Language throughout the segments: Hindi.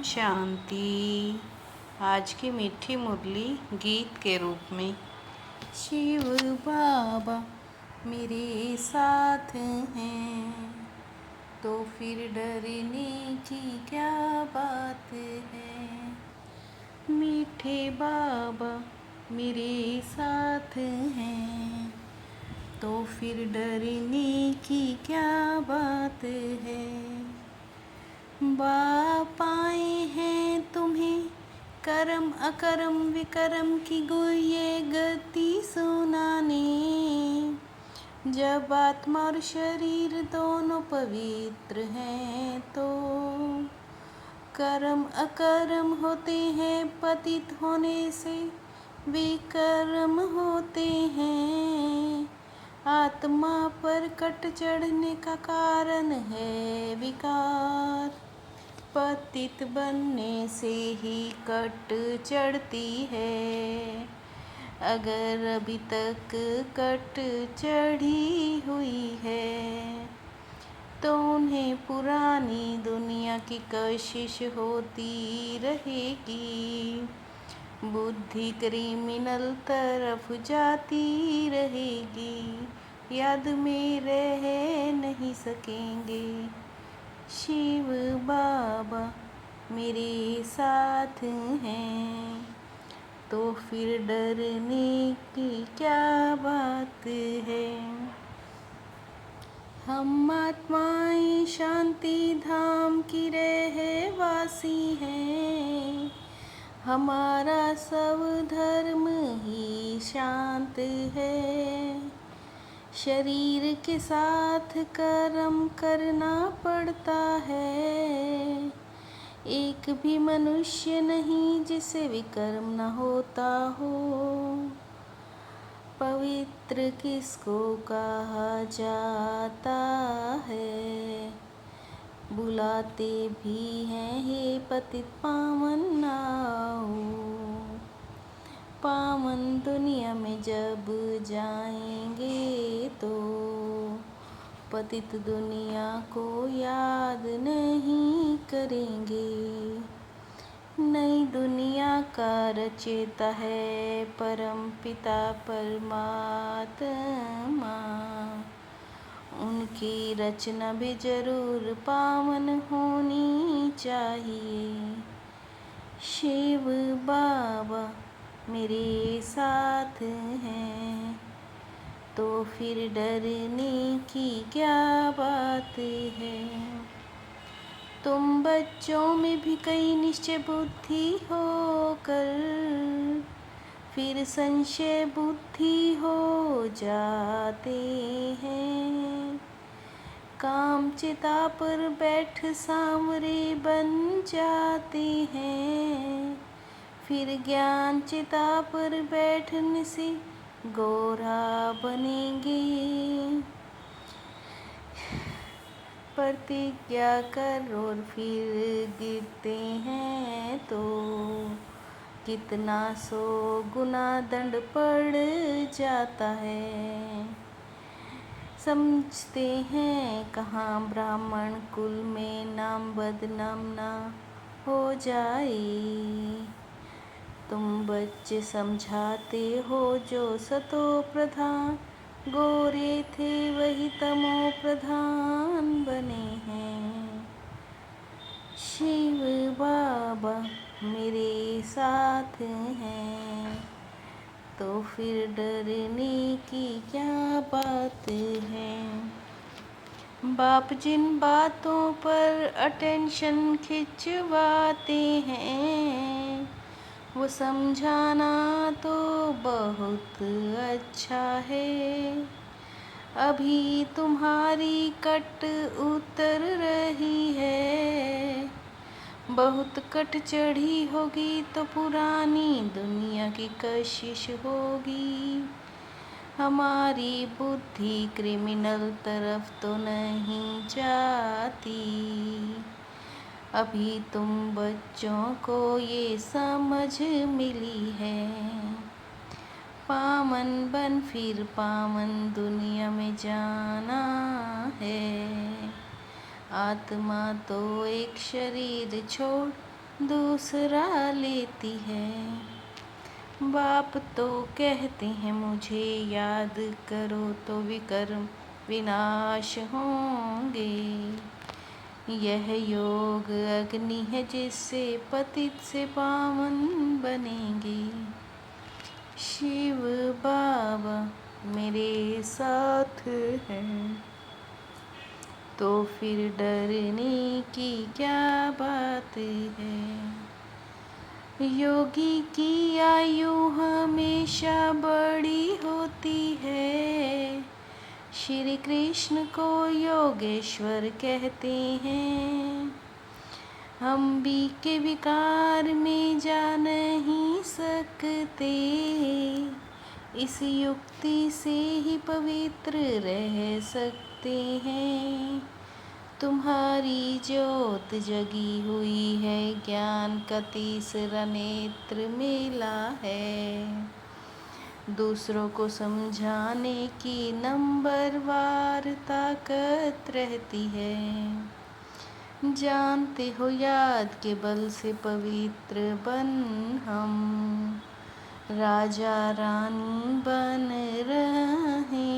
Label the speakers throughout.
Speaker 1: शांति। आज की मीठी मुरली गीत के रूप में। शिव बाबा मेरे साथ हैं तो फिर डरने की क्या बात है। मीठे बाबा मेरे साथ हैं तो फिर डरने की क्या बात है। बाप आए हैं तुम्हें करम अकरम विकरम की ये गति सुनाने। जब आत्मा और शरीर दोनों पवित्र हैं तो कर्म अकर्म होते हैं, पतित होने से विकर्म होते हैं। आत्मा पर कट चढ़ने का कारण है विकार, पतित बनने से ही कट चढ़ती है। अगर अभी तक कट चढ़ी हुई है तो उन्हें पुरानी दुनिया की कशिश होती रहेगी। बुद्धि क्रिमिनल तरफ जाती रहेगी, याद में रह नहीं सकेंगे। शिव बाबा मेरे साथ हैं तो फिर डरने की क्या बात है। हम आत्माएं शांति धाम की रहवासी हैं। हमारा सब धर्म ही शांत है। शरीर के साथ कर्म करना पड़ता है। एक भी मनुष्य नहीं जिसे विकर्म न होता हो। पवित्र किसको कहा जाता है, बुलाते भी हैं हे पतित पावन आओ। पावन दुनिया में जब जाएंगे तो पतित दुनिया को याद नहीं करेंगे। नई दुनिया का रचेता है परम पिता परमात्मा। उनकी रचना भी जरूर पावन होनी चाहिए। शिव बाबा मेरे साथ हैं तो फिर डरने की क्या बात है। तुम बच्चों में भी कई निश्चय बुद्धि होकर फिर संशय बुद्धि हो जाते हैं। काम चिता पर बैठ सांवरे बन जाते हैं, फिर ज्ञान चिता पर बैठने से गोरा बनेंगे। प्रतिज्ञा कर और फिर गिरते हैं तो कितना सौ गुना दंड पड़ जाता है। समझते हैं कहाँ ब्राह्मण कुल में नाम बदनाम ना हो जाए। तुम बच्चे समझाते हो जो सतो प्रधान, गोरे थे वही तमो प्रधान बने हैं। शिव बाबा मेरे साथ हैं तो फिर डरने की क्या बात है। बाप जिन बातों पर अटेंशन खिंचवाते हैं वो समझाना तो बहुत अच्छा है। अभी तुम्हारी कट उतर रही है, बहुत कट चढ़ी होगी तो पुरानी दुनिया की कशिश होगी। हमारी बुद्धि क्रिमिनल तरफ तो नहीं जाती। अभी तुम बच्चों को ये समझ मिली है। पावन बन फिर पावन दुनिया में जाना है। आत्मा तो एक शरीर छोड़ दूसरा लेती है। बाप तो कहते हैं मुझे याद करो तो विकर्म विनाश होंगे। यह योग अग्नि है जिससे पतित से पावन बनेंगे। शिव बाबा मेरे साथ हैं तो फिर डरने की क्या बात है। योगी की आयु हमेशा बड़ी होती है। श्री कृष्ण को योगेश्वर कहते हैं। हम भी के विकार में जा नहीं सकते। इस युक्ति से ही पवित्र रह सकते हैं। तुम्हारी ज्योत जगी हुई है, ज्ञान का तीसरा नेत्र मेला है। दूसरों को समझाने की नंबरवार ताकत रहती है। जानते हो याद के बल से पवित्र बन हम राजा रानी बन रहे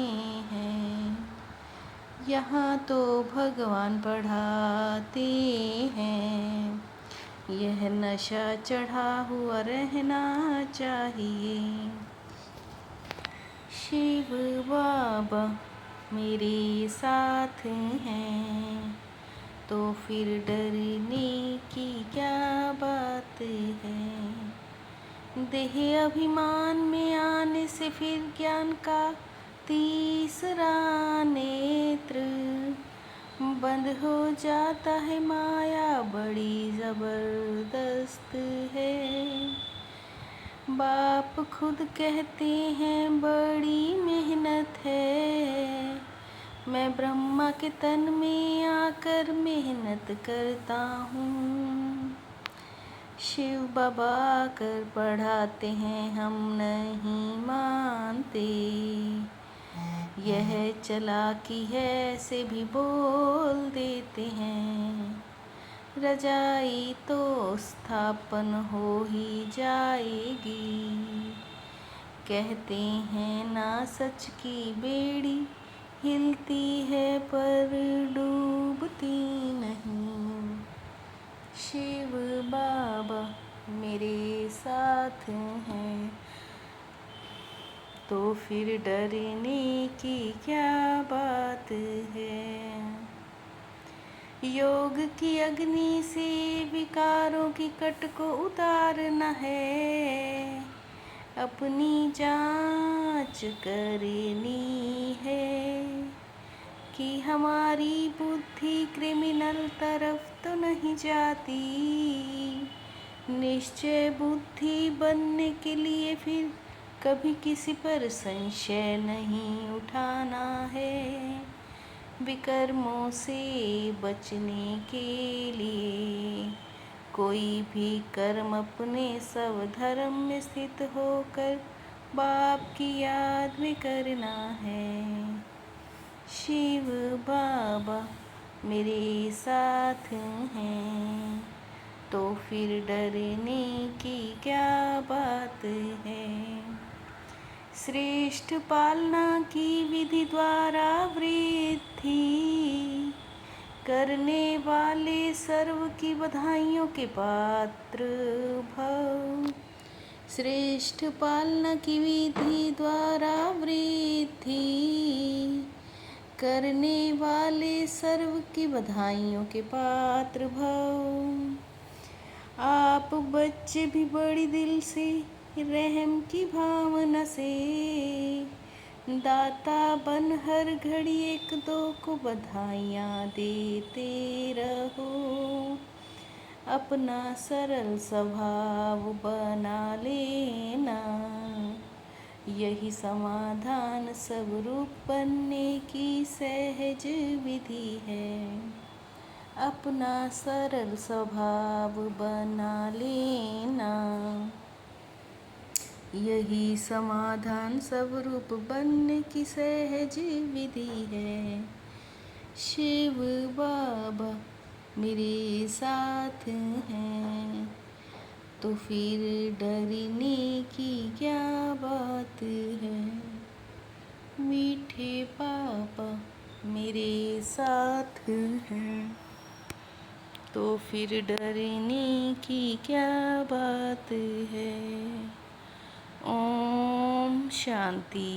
Speaker 1: हैं। यहाँ तो भगवान पढ़ाते हैं, यह नशा चढ़ा हुआ रहना चाहिए। शिव बाबा मेरे साथ हैं तो फिर डरने की क्या बात है। देह अभिमान में आने से फिर ज्ञान का तीसरा नेत्र बंद हो जाता है। माया बड़ी जबरदस्त है। बाप खुद कहते हैं बड़ी मेहनत है। मैं ब्रह्मा के तन में आकर मेहनत करता हूँ। शिव बाबा आकर पढ़ाते हैं, हम नहीं मानते। यह चालाकी है ऐसे भी बोल देते हैं। रजाई तो स्थापन हो ही जाएगी। कहते हैं ना सच की बेड़ी हिलती है पर डूबती नहीं। शिव बाबा मेरे साथ हैं तो फिर डरने की क्या बात है। योग की अग्नि से विकारों की कट को उतारना है। अपनी जांच करनी है कि हमारी बुद्धि क्रिमिनल तरफ तो नहीं जाती। निश्चय बुद्धि बनने के लिए फिर कभी किसी पर संशय नहीं उठाना है। विकर्मों से बचने के लिए कोई भी कर्म अपने स्वधर्म में स्थित होकर बाप की याद में करना है। शिव बाबा मेरे साथ हैं तो फिर डरने की क्या बात है। श्रेष्ठ पालना की विधि द्वारा वृद्धि करने वाले सर्व की बधाइयों के पात्र भव। श्रेष्ठ पालना की विधि द्वारा वृद्धि करने वाले सर्व की बधाइयों के पात्र भव। आप बच्चे भी बड़ी दिल से रहम की भावना से दाता बन हर घड़ी एक दो को बधाइयाँ देते रहो। अपना सरल स्वभाव बना लेना, यही समाधान सब रूप बनने की सहज विधि है। अपना सरल स्वभाव बना लेना, यही समाधान सब रूप बनने की सहज विधि है। शिव बाबा मेरे साथ हैं तो फिर डरने की क्या बात है। मीठे पापा मेरे साथ हैं, तो फिर डरने की क्या बात है। ओम शांति।